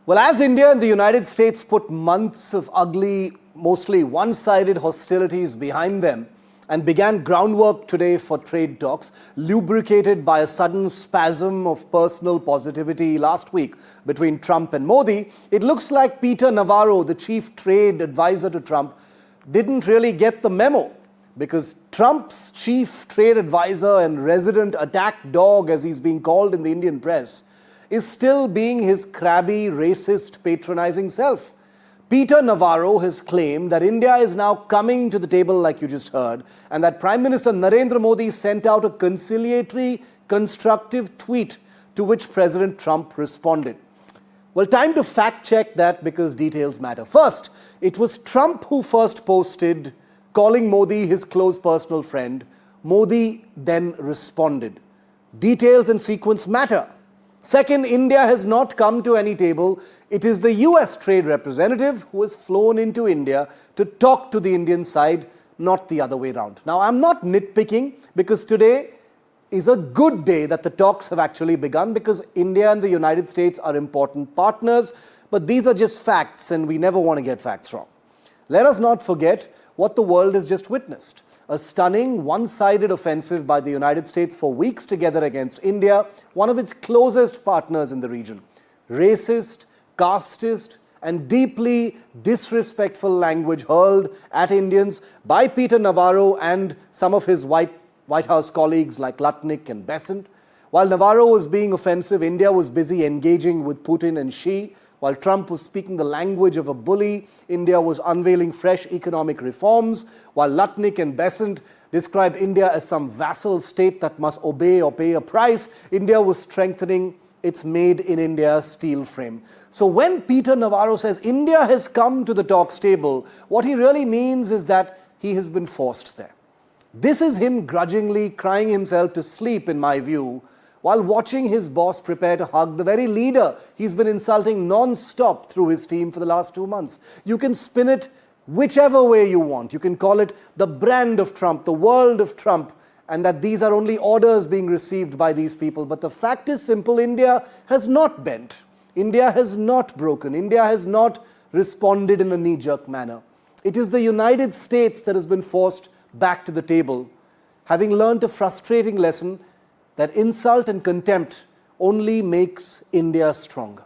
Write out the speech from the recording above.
Well, as India and the United States put months of ugly, mostly one-sided hostilities behind them and began groundwork today for trade talks, lubricated by a sudden spasm of personal positivity last week between Trump and Modi, it looks like Peter Navarro, the chief trade advisor to Trump, didn't really get the memo, because Trump's chief trade advisor and resident attack dog, as he's being called in the Indian press, is still being his crabby, racist, patronizing self. Peter Navarro has claimed that India is now coming to the table, like you just heard, and that Prime Minister Narendra Modi sent out a conciliatory, constructive tweet to which President Trump responded. Well, time to fact-check that, because details matter. First, it was Trump who first posted, calling Modi his close personal friend. Modi then responded. Details and sequence matter. Second, India has not come to any table. It is the US trade representative who has flown into India to talk to the Indian side, not the other way around. Now, I'm not nitpicking, because today is a good day that the talks have actually begun, because India and the United States are important partners, but these are just facts and we never want to get facts wrong. Let us not forget what the world has just witnessed. A stunning, one-sided offensive by the United States for weeks together against India, one of its closest partners in the region. Racist, casteist, and deeply disrespectful language hurled at Indians by Peter Navarro and some of his White House colleagues like Lutnick and Besant. While Navarro was being offensive, India was busy engaging with Putin and Xi. While Trump was speaking the language of a bully, India was unveiling fresh economic reforms. While Lutnick and Besant described India as some vassal state that must obey or pay a price, India was strengthening its made in India steel frame. So when Peter Navarro says India has come to the talks table, what he really means is that he has been forced there. This is him grudgingly crying himself to sleep, in my view, while watching his boss prepare to hug the very leader he's been insulting non-stop through his team for the last 2 months. You can spin it whichever way you want. You can call it the brand of Trump, the world of Trump, and that these are only orders being received by these people. But the fact is simple: India has not bent. India has not broken. India has not responded in a knee-jerk manner. It is the United States that has been forced back to the table, having learned a frustrating lesson that insult and contempt only makes India stronger.